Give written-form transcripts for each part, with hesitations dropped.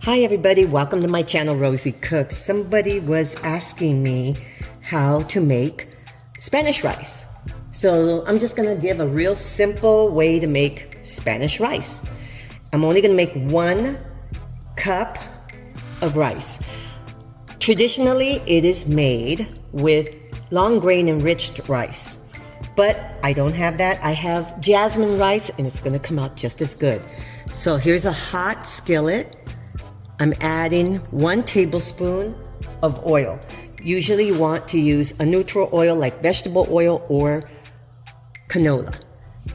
Hi everybody, welcome to my channel, Rosie Cooks. Somebody was asking me how to make Spanish rice. So I'm just gonna give a real simple way to make Spanish rice. I'm only gonna make 1 cup of rice. Traditionally, it is made with long grain enriched rice, but I don't have that. I have jasmine rice and it's gonna come out just as good. So here's a hot skillet. I'm adding 1 tablespoon of oil. Usually you want to use a neutral oil like vegetable oil or canola.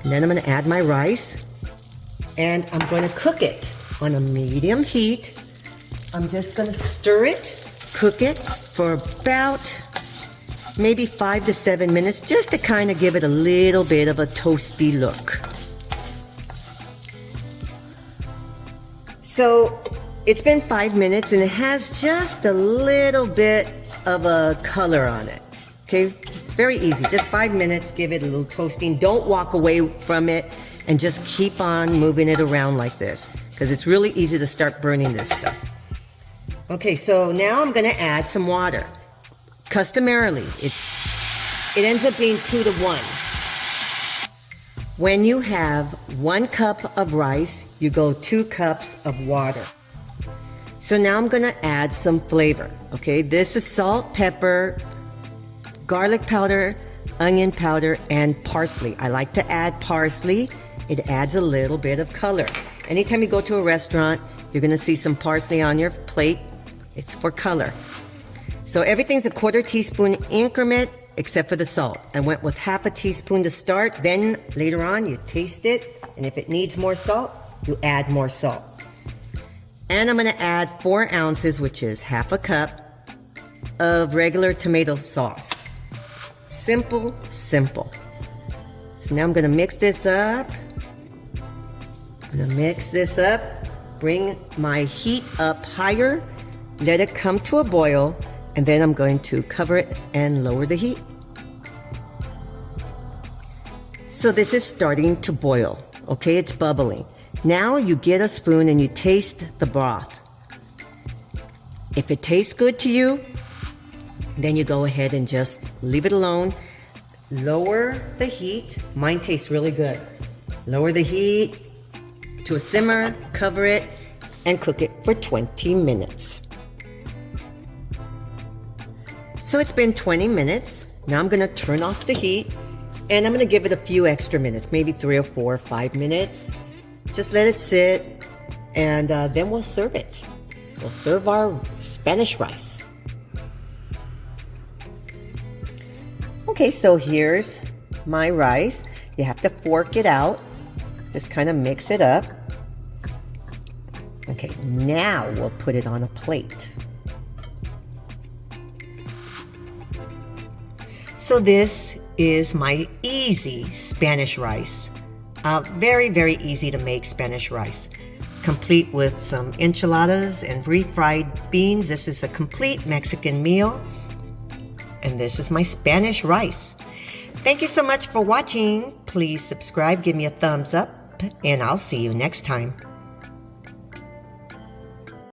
And then I'm going to add my rice and I'm going to cook it on a medium heat. I'm just going to stir it, cook it for about maybe 5 to 7 minutes just to kind of give it a little bit of a toasty look. So it's been 5 minutes and it has just a little bit of a color on it. Okay, it's very easy. Just 5 minutes, give it a little toasting. Don't walk away from it and just keep on moving it around like this because it's really easy to start burning this stuff. Okay, so now I'm gonna add some water. Customarily, it ends up being 2 to 1. When you have 1 cup of rice, you go 2 cups of water. So now I'm gonna add some flavor, okay? This is salt, pepper, garlic powder, onion powder, and parsley. I like to add parsley. It adds a little bit of color. Anytime you go to a restaurant, you're gonna see some parsley on your plate. It's for color. So everything's a 1/4 teaspoon increment except for the salt. I went with 1/2 teaspoon to start, then later on you taste it, and if it needs more salt, you add more salt. And I'm gonna add 4 ounces, which is 1/2 cup, of regular tomato sauce. Simple, simple. So now I'm gonna mix this up. Bring my heat up higher, let it come to a boil, and then I'm going to cover it and lower the heat. So this is starting to boil, okay? It's bubbling. Now you get a spoon and you taste the broth. If it tastes good to you, then you go ahead and just leave it alone. Lower the heat. Mine tastes really good. Lower the heat to a simmer, cover it, and cook it for 20 minutes. So it's been 20 minutes. Now I'm gonna turn off the heat and I'm gonna give it a few extra minutes, maybe 3 or 4 or 5 minutes. Just let it sit, and then we'll serve it. We'll serve our Spanish rice. Okay, so here's my rice. You have to fork it out. Just kind of mix it up. Okay, now we'll put it on a plate. So this is my easy Spanish rice. Very, very easy to make Spanish rice. Complete with some enchiladas and refried beans. This is a complete Mexican meal. And this is my Spanish rice. Thank you so much for watching. Please subscribe, give me a thumbs up, and I'll see you next time.